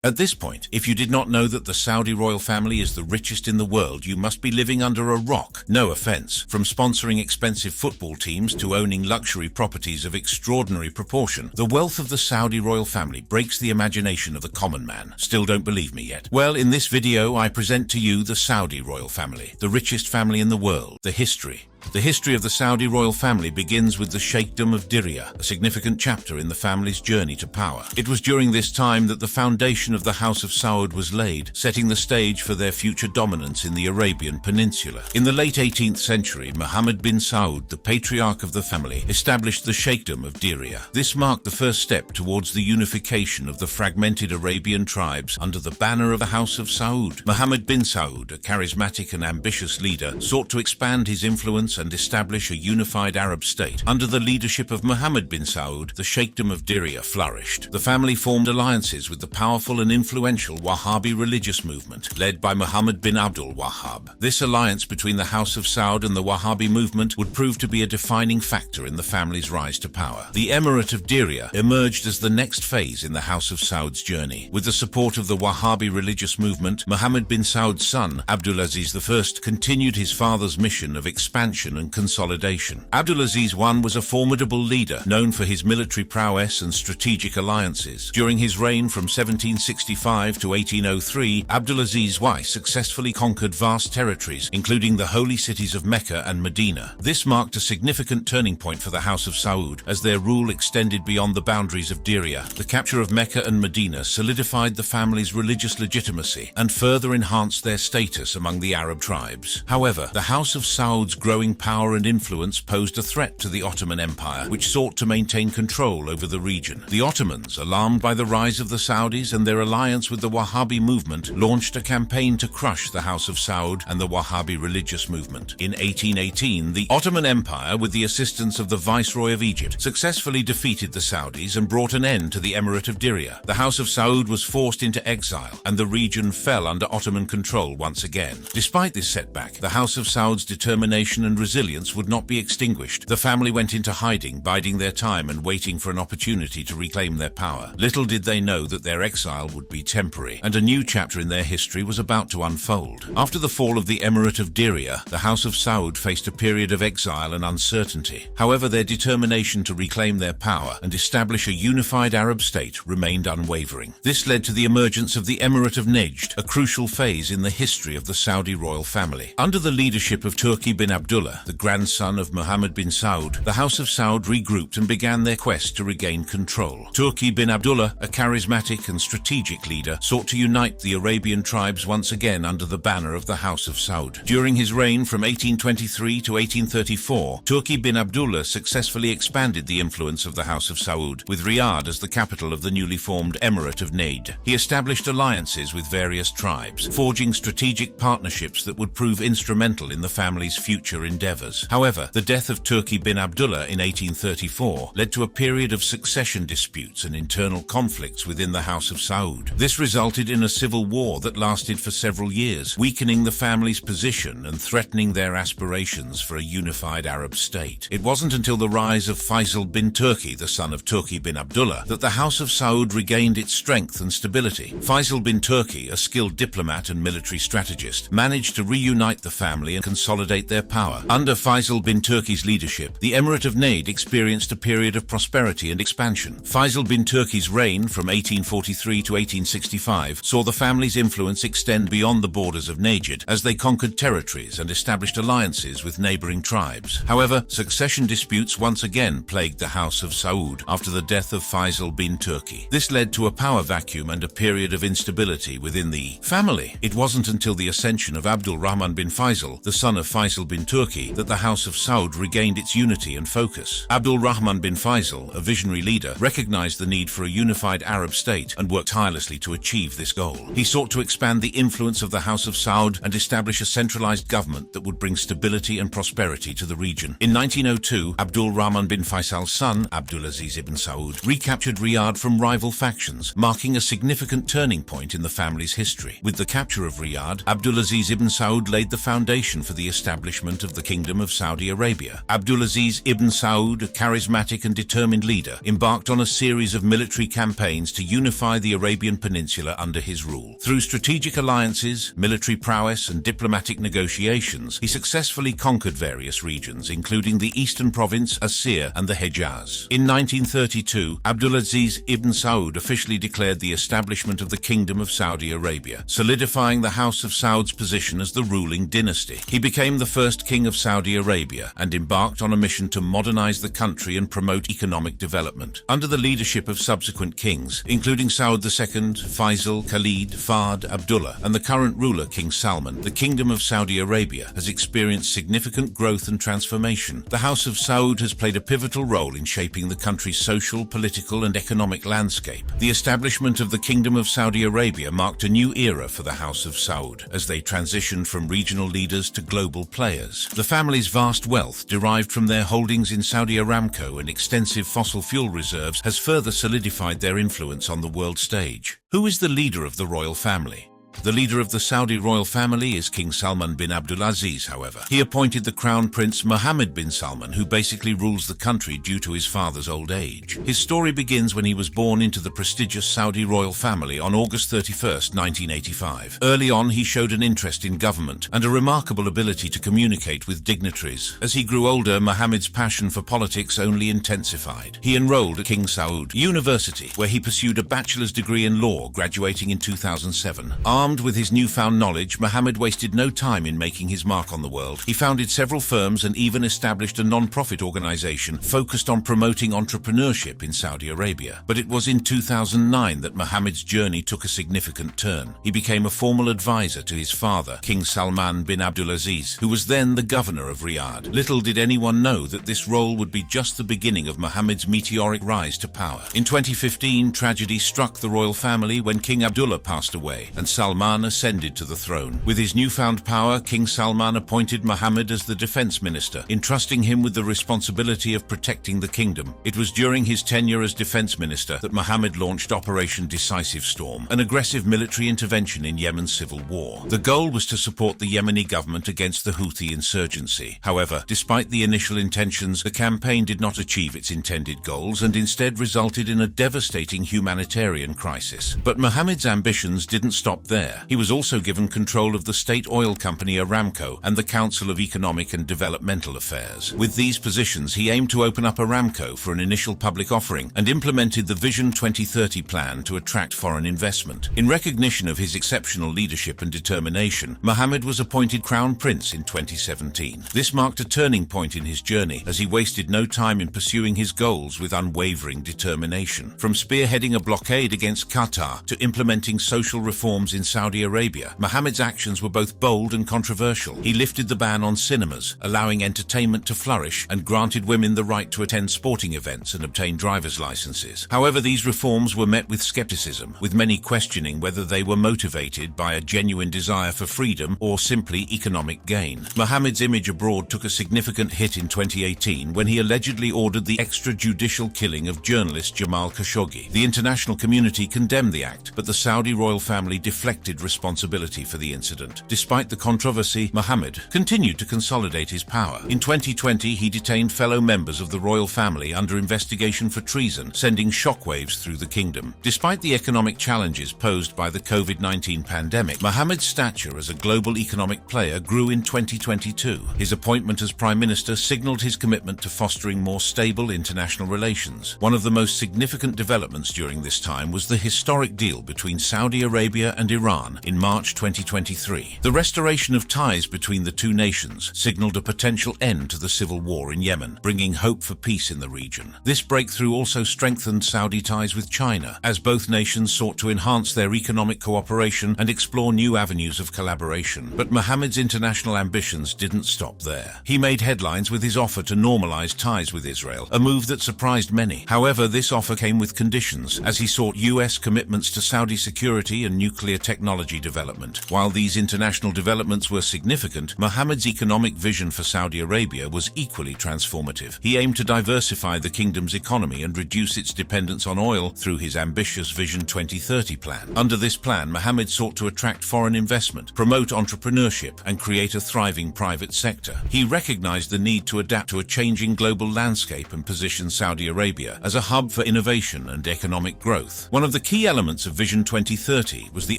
At this point, if you did not know that the Saudi royal family is the richest in the world, you must be living under a rock. No offense. From sponsoring expensive football teams to owning luxury properties of extraordinary proportion, the wealth of the Saudi royal family breaks the imagination of the common man. Still don't believe me yet? Well, in this video, I present to you the Saudi royal family, the richest family in the world, the history. The history of the Saudi royal family begins with the Sheikhdom of Diriyah, a significant chapter in the family's journey to power. It was during this time that the foundation of the House of Saud was laid, setting the stage for their future dominance in the Arabian Peninsula. In the late 18th century, Mohammed bin Saud, the patriarch of the family, established the Sheikhdom of Diriyah. This marked the first step towards the unification of the fragmented Arabian tribes under the banner of the House of Saud. Mohammed bin Saud, a charismatic and ambitious leader, sought to expand his influence and establish a unified Arab state. Under the leadership of Mohammed bin Saud, the Sheikhdom of Diriyah flourished. The family formed alliances with the powerful and influential Wahhabi religious movement, led by Muhammad bin Abdul Wahhab. This alliance between the House of Saud and the Wahhabi movement would prove to be a defining factor in the family's rise to power. The Emirate of Diriyah emerged as the next phase in the House of Saud's journey. With the support of the Wahhabi religious movement, Mohammed bin Saud's son, Abdulaziz I, continued his father's mission of expansion and consolidation. Abdulaziz I was a formidable leader, known for his military prowess and strategic alliances. During his reign from 1765 to 1803, Abdulaziz I successfully conquered vast territories, including the holy cities of Mecca and Medina. This marked a significant turning point for the House of Saud, as their rule extended beyond the boundaries of Diriyah. The capture of Mecca and Medina solidified the family's religious legitimacy and further enhanced their status among the Arab tribes. However, the House of Saud's growing power and influence posed a threat to the Ottoman Empire, which sought to maintain control over the region. The Ottomans, alarmed by the rise of the Saudis and their alliance with the Wahhabi movement, launched a campaign to crush the House of Saud and the Wahhabi religious movement. In 1818, the Ottoman Empire, with the assistance of the Viceroy of Egypt, successfully defeated the Saudis and brought an end to the Emirate of Diriyah. The House of Saud was forced into exile, and the region fell under Ottoman control once again. Despite this setback, the House of Saud's determination and resilience would not be extinguished. The family went into hiding, biding their time and waiting for an opportunity to reclaim their power. Little did they know that their exile would be temporary, and a new chapter in their history was about to unfold. After the fall of the Emirate of Diriyah, the House of Saud faced a period of exile and uncertainty. However, their determination to reclaim their power and establish a unified Arab state remained unwavering. This led to the emergence of the Emirate of Najd, a crucial phase in the history of the Saudi royal family. Under the leadership of Turki bin Abdullah, the grandson of Mohammed bin Saud, the House of Saud regrouped and began their quest to regain control. Turki bin Abdullah, a charismatic and strategic leader, sought to unite the Arabian tribes once again under the banner of the House of Saud. During his reign from 1823 to 1834, Turki bin Abdullah successfully expanded the influence of the House of Saud, with Riyadh as the capital of the newly formed Emirate of Najd. He established alliances with various tribes, forging strategic partnerships that would prove instrumental in the family's future endeavors. However, the death of Turki bin Abdullah in 1834 led to a period of succession disputes and internal conflicts within the House of Saud. This resulted in a civil war that lasted for several years, weakening the family's position and threatening their aspirations for a unified Arab state. It wasn't until the rise of Faisal bin Turki, the son of Turki bin Abdullah, that the House of Saud regained its strength and stability. Faisal bin Turki, a skilled diplomat and military strategist, managed to reunite the family and consolidate their power. Under Faisal bin Turki's leadership, the Emirate of Najd experienced a period of prosperity and expansion. Faisal bin Turki's reign from 1843 to 1865 saw the family's influence extend beyond the borders of Najd as they conquered territories and established alliances with neighboring tribes. However, succession disputes once again plagued the House of Saud after the death of Faisal bin Turki. This led to a power vacuum and a period of instability within the family. It wasn't until the ascension of Abdul Rahman bin Faisal, the son of Faisal bin Turki, that the House of Saud regained its unity and focus. Abdul Rahman bin Faisal, a visionary leader, recognized the need for a unified Arab state and worked tirelessly to achieve this goal. He sought to expand the influence of the House of Saud and establish a centralized government that would bring stability and prosperity to the region. In 1902, Abdul Rahman bin Faisal's son, Abdulaziz ibn Saud, recaptured Riyadh from rival factions, marking a significant turning point in the family's history. With the capture of Riyadh, Abdulaziz ibn Saud laid the foundation for the establishment of the the Kingdom of Saudi Arabia. Abdulaziz ibn Saud, a charismatic and determined leader, embarked on a series of military campaigns to unify the Arabian Peninsula under his rule. Through strategic alliances, military prowess, and diplomatic negotiations, he successfully conquered various regions, including the eastern province, Asir, and the Hejaz. In 1932, Abdulaziz ibn Saud officially declared the establishment of the Kingdom of Saudi Arabia, solidifying the House of Saud's position as the ruling dynasty. He became the first king of Saudi Arabia and embarked on a mission to modernize the country and promote economic development. Under the leadership of subsequent kings, including Saud II, Faisal, Khalid, Fahd, Abdullah, and the current ruler King Salman, the Kingdom of Saudi Arabia has experienced significant growth and transformation. The House of Saud has played a pivotal role in shaping the country's social, political, and economic landscape. The establishment of the Kingdom of Saudi Arabia marked a new era for the House of Saud, as they transitioned from regional leaders to global players. The family's vast wealth, derived from their holdings in Saudi Aramco and extensive fossil fuel reserves, has further solidified their influence on the world stage. Who is the leader of the royal family? The leader of the Saudi royal family is King Salman bin Abdulaziz, however. He appointed the Crown Prince Mohammed bin Salman, who basically rules the country due to his father's old age. His story begins when he was born into the prestigious Saudi royal family on August 31, 1985. Early on, he showed an interest in government and a remarkable ability to communicate with dignitaries. As he grew older, Mohammed's passion for politics only intensified. He enrolled at King Saud University, where he pursued a bachelor's degree in law, graduating in 2007. Armed with his newfound knowledge, Mohammed wasted no time in making his mark on the world. He founded several firms and even established a non-profit organization focused on promoting entrepreneurship in Saudi Arabia. But it was in 2009 that Mohammed's journey took a significant turn. He became a formal advisor to his father, King Salman bin Abdulaziz, who was then the governor of Riyadh. Little did anyone know that this role would be just the beginning of Mohammed's meteoric rise to power. In 2015, tragedy struck the royal family when King Abdullah passed away and Salman ascended to the throne. With his newfound power, King Salman appointed Mohammed as the defense minister, entrusting him with the responsibility of protecting the kingdom. It was during his tenure as defense minister that Mohammed launched Operation Decisive Storm, an aggressive military intervention in Yemen's civil war. The goal was to support the Yemeni government against the Houthi insurgency. However, despite the initial intentions, the campaign did not achieve its intended goals and instead resulted in a devastating humanitarian crisis. But Mohammed's ambitions didn't stop there. He was also given control of the state oil company Aramco and the Council of Economic and Developmental Affairs. With these positions, he aimed to open up Aramco for an initial public offering and implemented the Vision 2030 plan to attract foreign investment. In recognition of his exceptional leadership and determination, Mohammed was appointed Crown Prince in 2017. This marked a turning point in his journey, as he wasted no time in pursuing his goals with unwavering determination. From spearheading a blockade against Qatar to implementing social reforms in Saudi Arabia, Mohammed's actions were both bold and controversial. He lifted the ban on cinemas, allowing entertainment to flourish, and granted women the right to attend sporting events and obtain driver's licenses. However, these reforms were met with skepticism, with many questioning whether they were motivated by a genuine desire for freedom or simply economic gain. Mohammed's image abroad took a significant hit in 2018 when he allegedly ordered the extrajudicial killing of journalist Jamal Khashoggi. The international community condemned the act, but the Saudi royal family deflected responsibility for the incident. Despite the controversy, Mohammed continued to consolidate his power. In 2020, he detained fellow members of the royal family under investigation for treason, sending shockwaves through the kingdom. Despite the economic challenges posed by the COVID-19 pandemic, Mohammed's stature as a global economic player grew in 2022. His appointment as Prime Minister signaled his commitment to fostering more stable international relations. One of the most significant developments during this time was the historic deal between Saudi Arabia and Iran in March 2023. The restoration of ties between the two nations signaled a potential end to the civil war in Yemen, bringing hope for peace in the region. This breakthrough also strengthened Saudi ties with China, as both nations sought to enhance their economic cooperation and explore new avenues of collaboration. But Mohammed's international ambitions didn't stop there. He made headlines with his offer to normalize ties with Israel, a move that surprised many. However, this offer came with conditions, as he sought US commitments to Saudi security and nuclear technology technology development. While these international developments were significant, Mohammed's economic vision for Saudi Arabia was equally transformative. He aimed to diversify the kingdom's economy and reduce its dependence on oil through his ambitious Vision 2030 plan. Under this plan, Mohammed sought to attract foreign investment, promote entrepreneurship, and create a thriving private sector. He recognized the need to adapt to a changing global landscape and position Saudi Arabia as a hub for innovation and economic growth. One of the key elements of Vision 2030 was the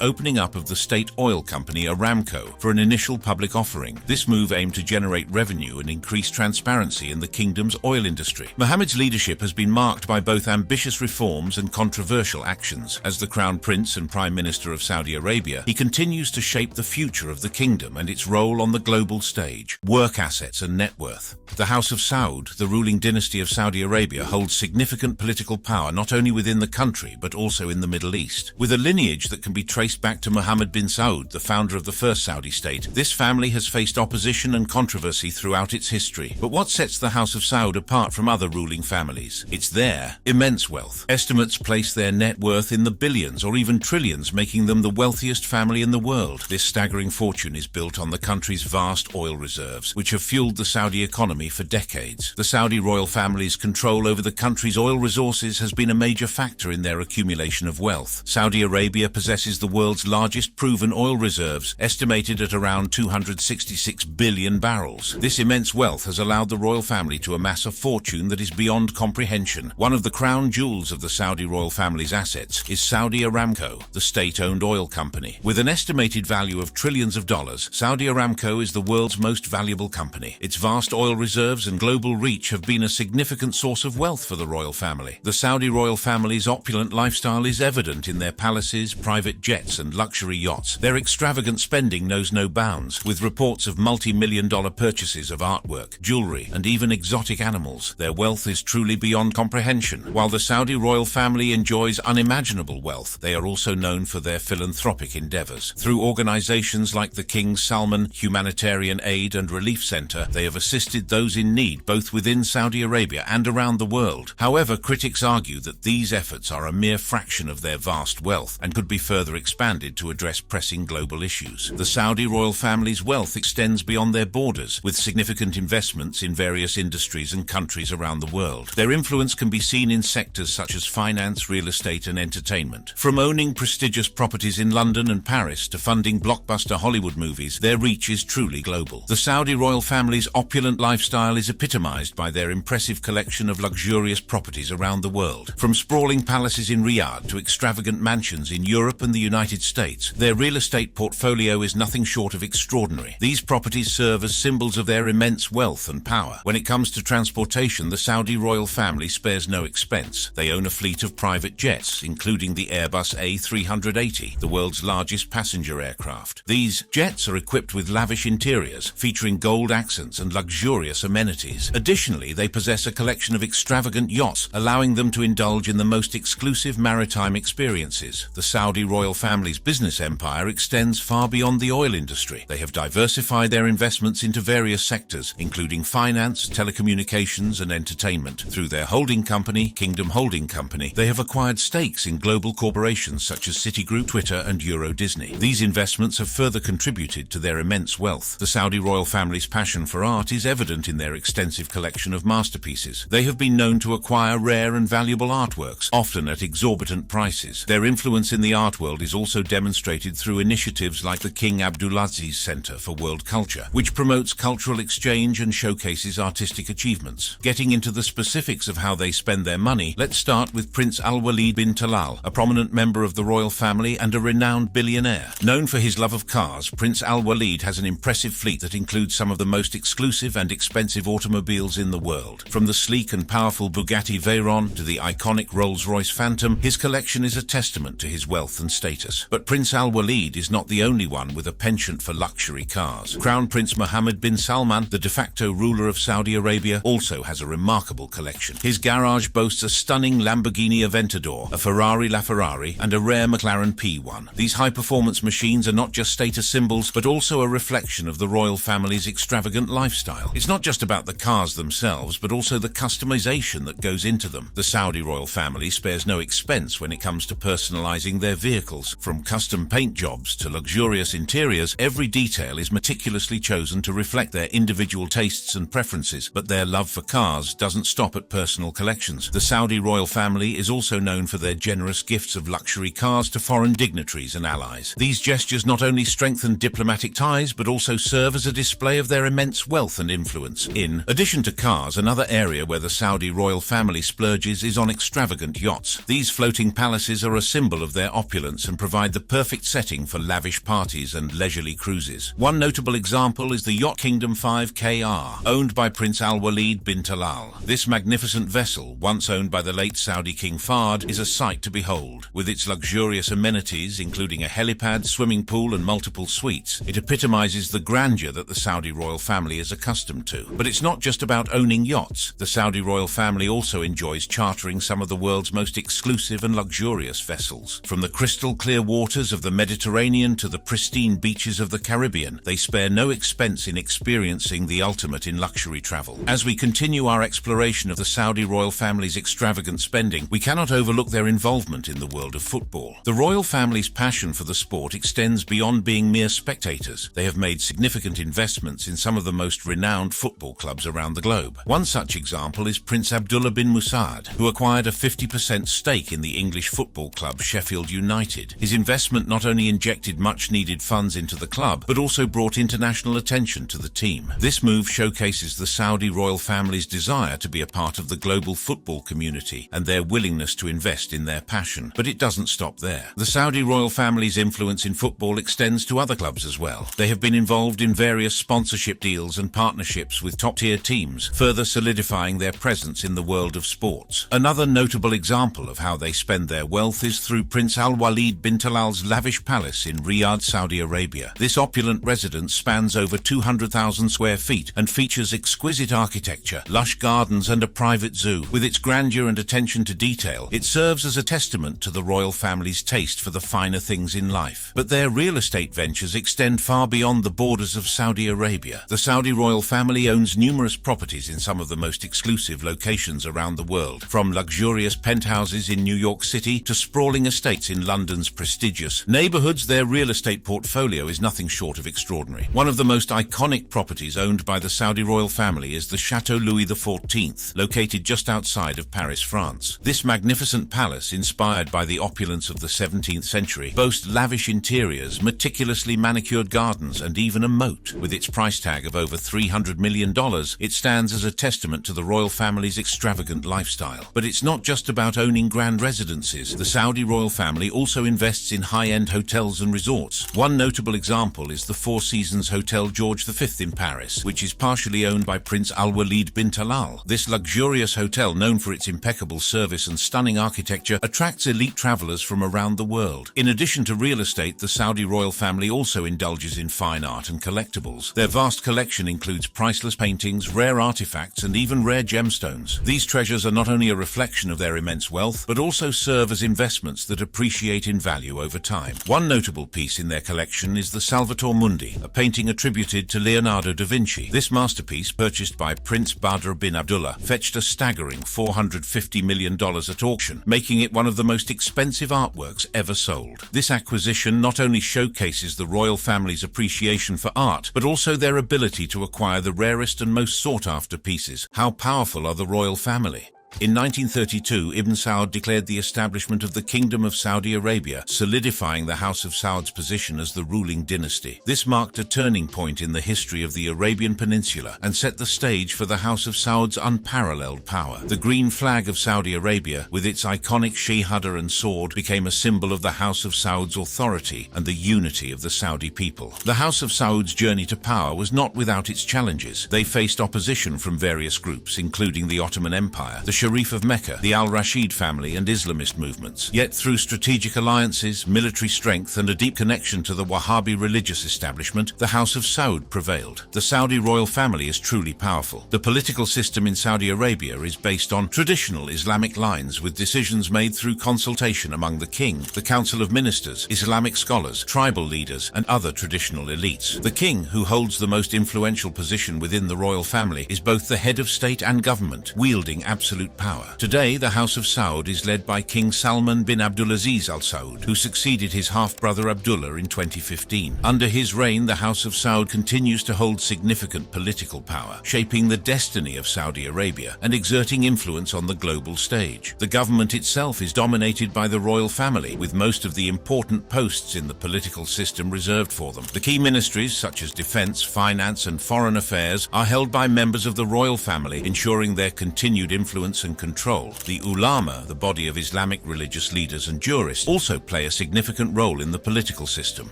opening up of the state oil company Aramco for an initial public offering. This move aimed to generate revenue and increase transparency in the kingdom's oil industry. Mohammed's leadership has been marked by both ambitious reforms and controversial actions. As the Crown Prince and Prime Minister of Saudi Arabia, he continues to shape the future of the kingdom and its role on the global stage. Work assets and net worth. The House of Saud, the ruling dynasty of Saudi Arabia, holds significant political power not only within the country but also in the Middle East. With a lineage that can be traced back to Mohammed bin Saud, the founder of the first Saudi state, this family has faced opposition and controversy throughout its history. But what sets the House of Saud apart from other ruling families? It's their immense wealth. Estimates place their net worth in the billions or even trillions, making them the wealthiest family in the world. This staggering fortune is built on the country's vast oil reserves, which have fueled the Saudi economy for decades. The Saudi royal family's control over the country's oil resources has been a major factor in their accumulation of wealth. Saudi Arabia possesses the world's largest proven oil reserves, estimated at around 266 billion barrels. This immense wealth has allowed the royal family to amass a fortune that is beyond comprehension. One of the crown jewels of the Saudi royal family's assets is Saudi Aramco, the state-owned oil company. With an estimated value of trillions of dollars, Saudi Aramco is the world's most valuable company. Its vast oil reserves and global reach have been a significant source of wealth for the royal family. The Saudi royal family's opulent lifestyle is evident in their palaces, private jets, and luxury yachts. Their extravagant spending knows no bounds, with reports of multi-million-dollar purchases of artwork, jewelry, and even exotic animals. Their wealth is truly beyond comprehension. While the Saudi royal family enjoys unimaginable wealth, they are also known for their philanthropic endeavors. Through organizations like the King Salman Humanitarian Aid and Relief Center, they have assisted those in need both within Saudi Arabia and around the world. However, critics argue that these efforts are a mere fraction of their vast wealth and could be further expanded to address pressing global issues. The Saudi royal family's wealth extends beyond their borders, with significant investments in various industries and countries around the world. Their influence can be seen in sectors such as finance, real estate, and entertainment. From owning prestigious properties in London and Paris to funding blockbuster Hollywood movies, their reach is truly global. The Saudi royal family's opulent lifestyle is epitomized by their impressive collection of luxurious properties around the world. From sprawling palaces in Riyadh to extravagant mansions in Europe and the United States, their real estate portfolio is nothing short of extraordinary. These properties serve as symbols of their immense wealth and power. When it comes to transportation, the Saudi royal family spares no expense. They own a fleet of private jets, including the Airbus A380, the world's largest passenger aircraft. These jets are equipped with lavish interiors, featuring gold accents and luxurious amenities. Additionally, they possess a collection of extravagant yachts, allowing them to indulge in the most exclusive maritime experiences. The Saudi royal family's business empire extends far beyond the oil industry. They have diversified their investments into various sectors, including finance, telecommunications, and entertainment. Through their holding company, Kingdom Holding Company, they have acquired stakes in global corporations such as Citigroup, Twitter, and Euro Disney. These investments have further contributed to their immense wealth. The Saudi royal family's passion for art is evident in their extensive collection of masterpieces. They have been known to acquire rare and valuable artworks, often at exorbitant prices. Their influence in the art world is also demonstrated through initiatives like the King Abdulaziz Center for World Culture, which promotes cultural exchange and showcases artistic achievements. Getting into the specifics of how they spend their money, let's start with Prince Al-Walid bin Talal, a prominent member of the royal family and a renowned billionaire. Known for his love of cars, Prince Al-Walid has an impressive fleet that includes some of the most exclusive and expensive automobiles in the world. From the sleek and powerful Bugatti Veyron to the iconic Rolls-Royce Phantom, his collection is a testament to his wealth and status. But Prince Al-Walid is not the only one with a penchant for luxury cars. Crown Prince Mohammed bin Salman, the de facto ruler of Saudi Arabia, also has a remarkable collection. His garage boasts a stunning Lamborghini Aventador, a Ferrari LaFerrari, and a rare McLaren P1. These high-performance machines are not just status symbols, but also a reflection of the royal family's extravagant lifestyle. It's not just about the cars themselves, but also the customization that goes into them. The Saudi royal family spares no expense when it comes to personalizing their vehicles. From custom paint jobs to luxurious interiors, every detail is meticulously chosen to reflect their individual tastes and preferences, but their love for cars doesn't stop at personal collections. The Saudi royal family is also known for their generous gifts of luxury cars to foreign dignitaries and allies. These gestures not only strengthen diplomatic ties, but also serve as a display of their immense wealth and influence. In addition to cars, another area where the Saudi royal family splurges is on extravagant yachts. These floating palaces are a symbol of their opulence and provide the perfect setting for lavish parties and leisurely cruises. One notable example is the Yacht Kingdom 5KR, owned by Prince Al-Walid bin Talal. This magnificent vessel, once owned by the late Saudi King Fahd, is a sight to behold. With its luxurious amenities, including a helipad, swimming pool and multiple suites, it epitomizes the grandeur that the Saudi royal family is accustomed to. But it's not just about owning yachts. The Saudi royal family also enjoys chartering some of the world's most exclusive and luxurious vessels. From the crystal clear waters of the Mediterranean to the pristine beaches of the Caribbean, they spare no expense in experiencing the ultimate in luxury travel. As we continue our exploration of the Saudi royal family's extravagant spending, we cannot overlook their involvement in the world of football. The royal family's passion for the sport extends beyond being mere spectators. They have made significant investments in some of the most renowned football clubs around the globe. One such example is Prince Abdullah bin Musaad, who acquired a 50% stake in the English football club Sheffield United. His investment not only injected much-needed funds into the club, but also brought international attention to the team. This move showcases the Saudi royal family's desire to be a part of the global football community and their willingness to invest in their passion. But it doesn't stop there. The Saudi royal family's influence in football extends to other clubs as well. They have been involved in various sponsorship deals and partnerships with top-tier teams, further solidifying their presence in the world of sports. Another notable example of how they spend their wealth is through Prince Al-Walid bin Talal's lavish palace in Riyadh, Saudi Arabia. This opulent residence spans over 200,000 square feet and features exquisite architecture, lush gardens and a private zoo. With its grandeur and attention to detail, it serves as a testament to the royal family's taste for the finer things in life. But their real estate ventures extend far beyond the borders of Saudi Arabia. The Saudi royal family owns numerous properties in some of the most exclusive locations around the world, from luxurious penthouses in New York City to sprawling estates in London's prestigious neighborhoods. Their real estate portfolio is nothing short of extraordinary. One of the most iconic properties owned by the Saudi royal family is the Chateau Louis XIV, located just outside of Paris, France. This magnificent palace, inspired by the opulence of the 17th century, boasts lavish interiors, meticulously manicured gardens, and even a moat. With its price tag of over $300 million, it stands as a testament to the royal family's extravagant lifestyle. But it's not just about owning grand residences. The Saudi royal family also invests in high-end hotels and resorts. One notable example is the Four Seasons Hotel George V in Paris, which is partially owned by Prince Al-Walid bin Talal. This luxurious hotel, known for its impeccable service and stunning architecture, attracts elite travelers from around the world. In addition to real estate, the Saudi royal family also indulges in fine art and collectibles. Their vast collection includes priceless paintings, rare artifacts, and even rare gemstones. These treasures are not only a reflection of their immense wealth, but also serve as investments that appreciate in value over time. One notable piece in their collection is the Salvator Mundi, a painting attributed to Leonardo da Vinci. This masterpiece, purchased by Prince Badr bin Abdullah, fetched a staggering $450 million at auction, making it one of the most expensive artworks ever sold. This acquisition not only showcases the royal family's appreciation for art, but also their ability to acquire the rarest and most sought-after pieces. How powerful are the royal family? In 1932, Ibn Saud declared the establishment of the Kingdom of Saudi Arabia, solidifying the House of Saud's position as the ruling dynasty. This marked a turning point in the history of the Arabian Peninsula and set the stage for the House of Saud's unparalleled power. The green flag of Saudi Arabia, with its iconic shehada and sword, became a symbol of the House of Saud's authority and the unity of the Saudi people. The House of Saud's journey to power was not without its challenges. They faced opposition from various groups, including the Ottoman Empire, the Sharif of Mecca, the Al-Rashid family, and Islamist movements. Yet through strategic alliances, military strength, and a deep connection to the Wahhabi religious establishment, the House of Saud prevailed. The Saudi royal family is truly powerful. The political system in Saudi Arabia is based on traditional Islamic lines, with decisions made through consultation among the king, the Council of Ministers, Islamic scholars, tribal leaders, and other traditional elites. The king, who holds the most influential position within the royal family, is both the head of state and government, wielding absolute economic power. Today, the House of Saud is led by King Salman bin Abdulaziz Al Saud, who succeeded his half-brother Abdullah in 2015. Under his reign, the House of Saud continues to hold significant political power, shaping the destiny of Saudi Arabia and exerting influence on the global stage. The government itself is dominated by the royal family, with most of the important posts in the political system reserved for them. The key ministries, such as defense, finance, and foreign affairs, are held by members of the royal family, ensuring their continued influence and control. The ulama, the body of Islamic religious leaders and jurists, also play a significant role in the political system.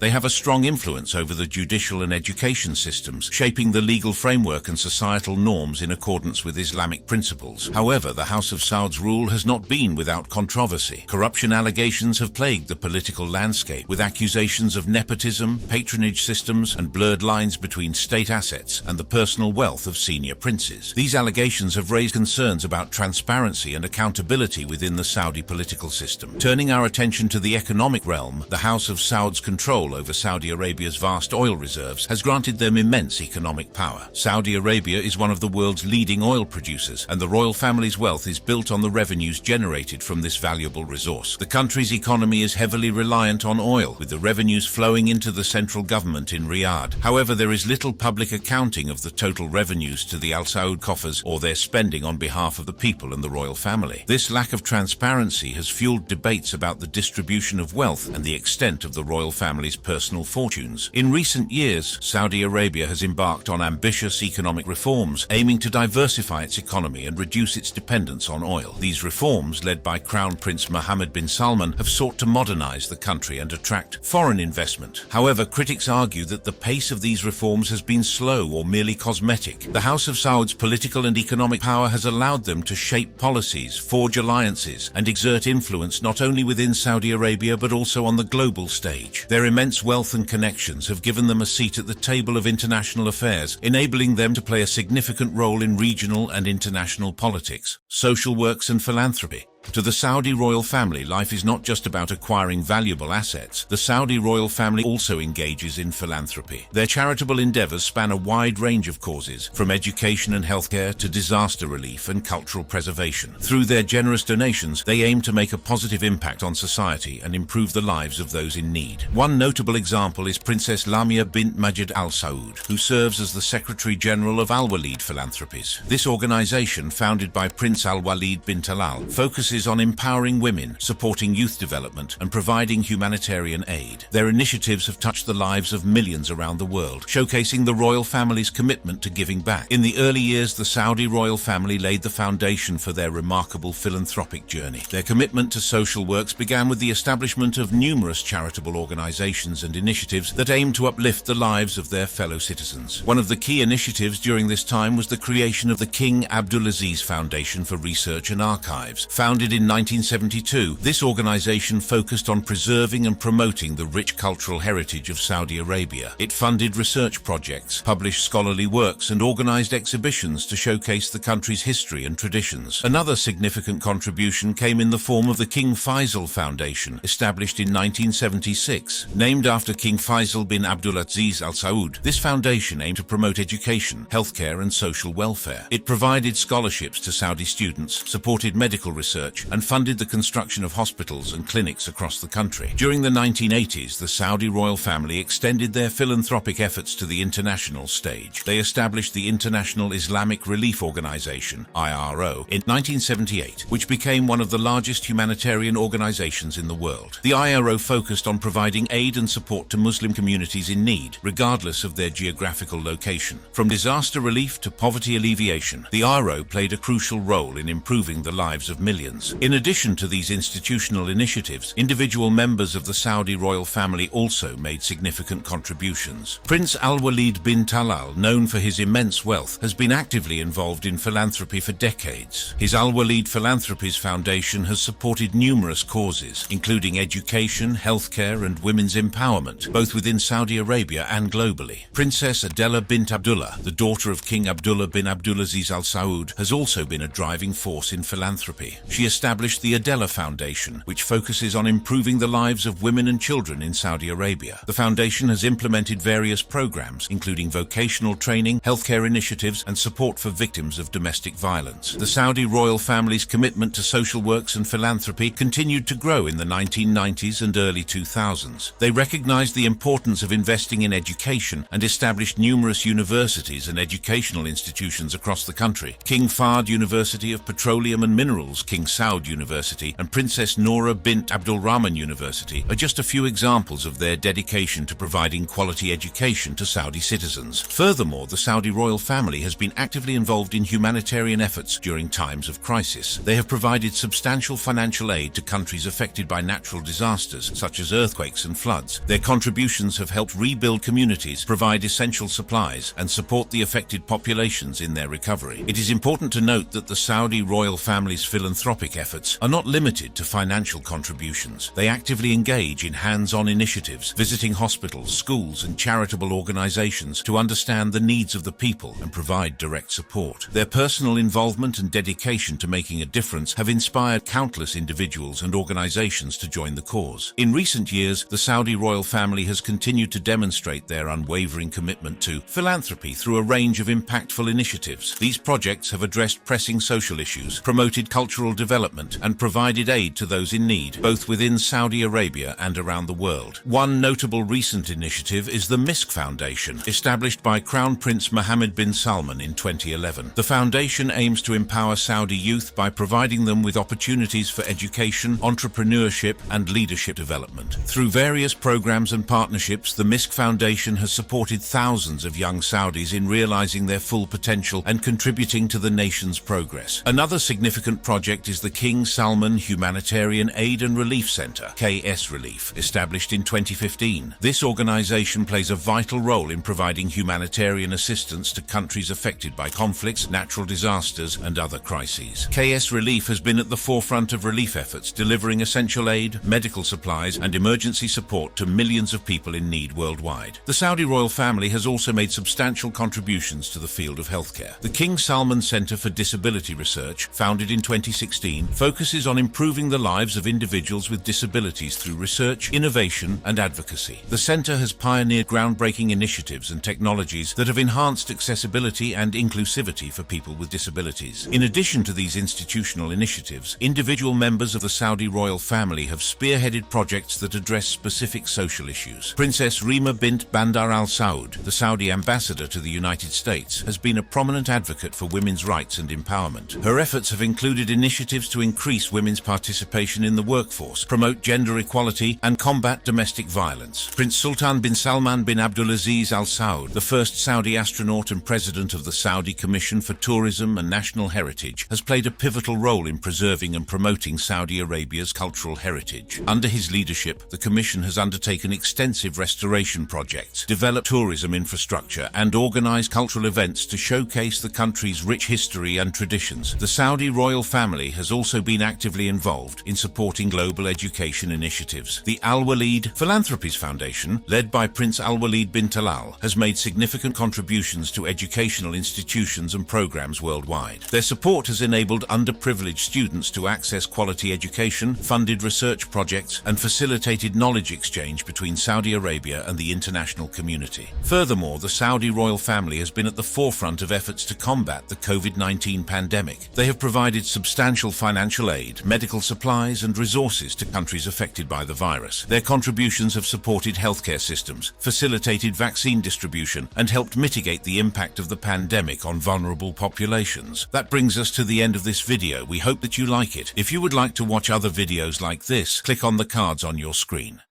They have a strong influence over the judicial and education systems, shaping the legal framework and societal norms in accordance with Islamic principles. However, the House of Saud's rule has not been without controversy. Corruption allegations have plagued the political landscape, with accusations of nepotism, patronage systems, and blurred lines between state assets and the personal wealth of senior princes. These allegations have raised concerns about transparency and accountability within the Saudi political system. Turning our attention to the economic realm, the House of Saud's control over Saudi Arabia's vast oil reserves has granted them immense economic power. Saudi Arabia is one of the world's leading oil producers, and the royal family's wealth is built on the revenues generated from this valuable resource. The country's economy is heavily reliant on oil, with the revenues flowing into the central government in Riyadh. However, there is little public accounting of the total revenues to the Al Saud coffers or their spending on behalf of the people and the royal family. This lack of transparency has fueled debates about the distribution of wealth and the extent of the royal family's personal fortunes. In recent years, Saudi Arabia has embarked on ambitious economic reforms, aiming to diversify its economy and reduce its dependence on oil. These reforms, led by Crown Prince Mohammed bin Salman, have sought to modernize the country and attract foreign investment. However, critics argue that the pace of these reforms has been slow or merely cosmetic. The House of Saud's political and economic power has allowed them to shape policies, forge alliances, and exert influence not only within Saudi Arabia but also on the global stage. Their immense wealth and connections have given them a seat at the table of international affairs, enabling them to play a significant role in regional and international politics, social works, and philanthropy. To the Saudi royal family, life is not just about acquiring valuable assets. The Saudi royal family also engages in philanthropy. Their charitable endeavors span a wide range of causes, from education and healthcare to disaster relief and cultural preservation. Through their generous donations, they aim to make a positive impact on society and improve the lives of those in need. One notable example is Princess Lamia bint Majid Al Saud, who serves as the Secretary General of Al Walid Philanthropies. This organization, founded by Prince Al Walid bin Talal, focuses on empowering women, supporting youth development, and providing humanitarian aid. Their initiatives have touched the lives of millions around the world, showcasing the royal family's commitment to giving back. In the early years, the Saudi royal family laid the foundation for their remarkable philanthropic journey. Their commitment to social works began with the establishment of numerous charitable organizations and initiatives that aimed to uplift the lives of their fellow citizens. One of the key initiatives during this time was the creation of the King Abdulaziz Foundation for Research and Archives. Founded in 1972, this organization focused on preserving and promoting the rich cultural heritage of Saudi Arabia. It funded research projects, published scholarly works, and organized exhibitions to showcase the country's history and traditions. Another significant contribution came in the form of the King Faisal Foundation, established in 1976. Named after King Faisal bin Abdulaziz Al Saud, this foundation aimed to promote education, healthcare, and social welfare. It provided scholarships to Saudi students, supported medical research, and funded the construction of hospitals and clinics across the country. During the 1980s, the Saudi royal family extended their philanthropic efforts to the international stage. They established the International Islamic Relief Organization, IRO, in 1978, which became one of the largest humanitarian organizations in the world. The IRO focused on providing aid and support to Muslim communities in need, regardless of their geographical location. From disaster relief to poverty alleviation, the IRO played a crucial role in improving the lives of millions. In addition to these institutional initiatives, individual members of the Saudi royal family also made significant contributions. Prince Al Walid bin Talal, known for his immense wealth, has been actively involved in philanthropy for decades. His Al Walid Philanthropies Foundation has supported numerous causes, including education, healthcare, and women's empowerment, both within Saudi Arabia and globally. Princess Adela bint Abdullah, the daughter of King Abdullah bin Abdulaziz Al Saud, has also been a driving force in philanthropy. She established the Adela Foundation, which focuses on improving the lives of women and children in Saudi Arabia. The foundation has implemented various programs, including vocational training, healthcare initiatives, and support for victims of domestic violence. The Saudi royal family's commitment to social works and philanthropy continued to grow in the 1990s and early 2000s. They recognized the importance of investing in education and established numerous universities and educational institutions across the country. King Fahd University of Petroleum and Minerals, King Saud University, and Princess Noura bint Abdulrahman University are just a few examples of their dedication to providing quality education to Saudi citizens. Furthermore, the Saudi royal family has been actively involved in humanitarian efforts during times of crisis. They have provided substantial financial aid to countries affected by natural disasters, such as earthquakes and floods. Their contributions have helped rebuild communities, provide essential supplies, and support the affected populations in their recovery. It is important to note that the Saudi royal family's philanthropic efforts are not limited to financial contributions. They actively engage in hands-on initiatives, visiting hospitals, schools, and charitable organizations to understand the needs of the people and provide direct support. Their personal involvement and dedication to making a difference have inspired countless individuals and organizations to join the cause. In recent years, the Saudi royal family has continued to demonstrate their unwavering commitment to philanthropy through a range of impactful initiatives. These projects have addressed pressing social issues, promoted cultural development, and provided aid to those in need, both within Saudi Arabia and around the world. One notable recent initiative is the Misk Foundation, established by Crown Prince Mohammed bin Salman in 2011. The foundation aims to empower Saudi youth by providing them with opportunities for education, entrepreneurship, and leadership development. Through various programs and partnerships, the Misk Foundation has supported thousands of young Saudis in realizing their full potential and contributing to the nation's progress. Another significant project is the King Salman Humanitarian Aid and Relief Center, KS Relief, established in 2015. This organization plays a vital role in providing humanitarian assistance to countries affected by conflicts, natural disasters, and other crises. KS Relief has been at the forefront of relief efforts, delivering essential aid, medical supplies, and emergency support to millions of people in need worldwide. The Saudi royal family has also made substantial contributions to the field of healthcare. The King Salman Center for Disability Research, founded in 2016, focuses on improving the lives of individuals with disabilities through research, innovation, and advocacy. The center has pioneered groundbreaking initiatives and technologies that have enhanced accessibility and inclusivity for people with disabilities. In addition to these institutional initiatives, individual members of the Saudi royal family have spearheaded projects that address specific social issues. Princess Rima bint Bandar Al Saud, the Saudi ambassador to the United States, has been a prominent advocate for women's rights and empowerment. Her efforts have included initiatives to increase women's participation in the workforce, promote gender equality, and combat domestic violence. Prince Sultan bin Salman bin Abdulaziz Al Saud, the first Saudi astronaut and president of the Saudi Commission for Tourism and National Heritage, has played a pivotal role in preserving and promoting Saudi Arabia's cultural heritage. Under his leadership, the Commission has undertaken extensive restoration projects, developed tourism infrastructure, and organized cultural events to showcase the country's rich history and traditions. The Saudi royal family has also been actively involved in supporting global education initiatives. The Al Walid Philanthropies Foundation, led by Prince Al Walid bin Talal, has made significant contributions to educational institutions and programs worldwide. Their support has enabled underprivileged students to access quality education, funded research projects, and facilitated knowledge exchange between Saudi Arabia and the international community. Furthermore, the Saudi royal family has been at the forefront of efforts to combat the COVID-19 pandemic. They have provided substantial financial aid, medical supplies, and resources to countries affected by the virus. Their contributions have supported healthcare systems, facilitated vaccine distribution, and helped mitigate the impact of the pandemic on vulnerable populations. That brings us to the end of this video. We hope that you like it. If you would like to watch other videos like this, click on the cards on your screen.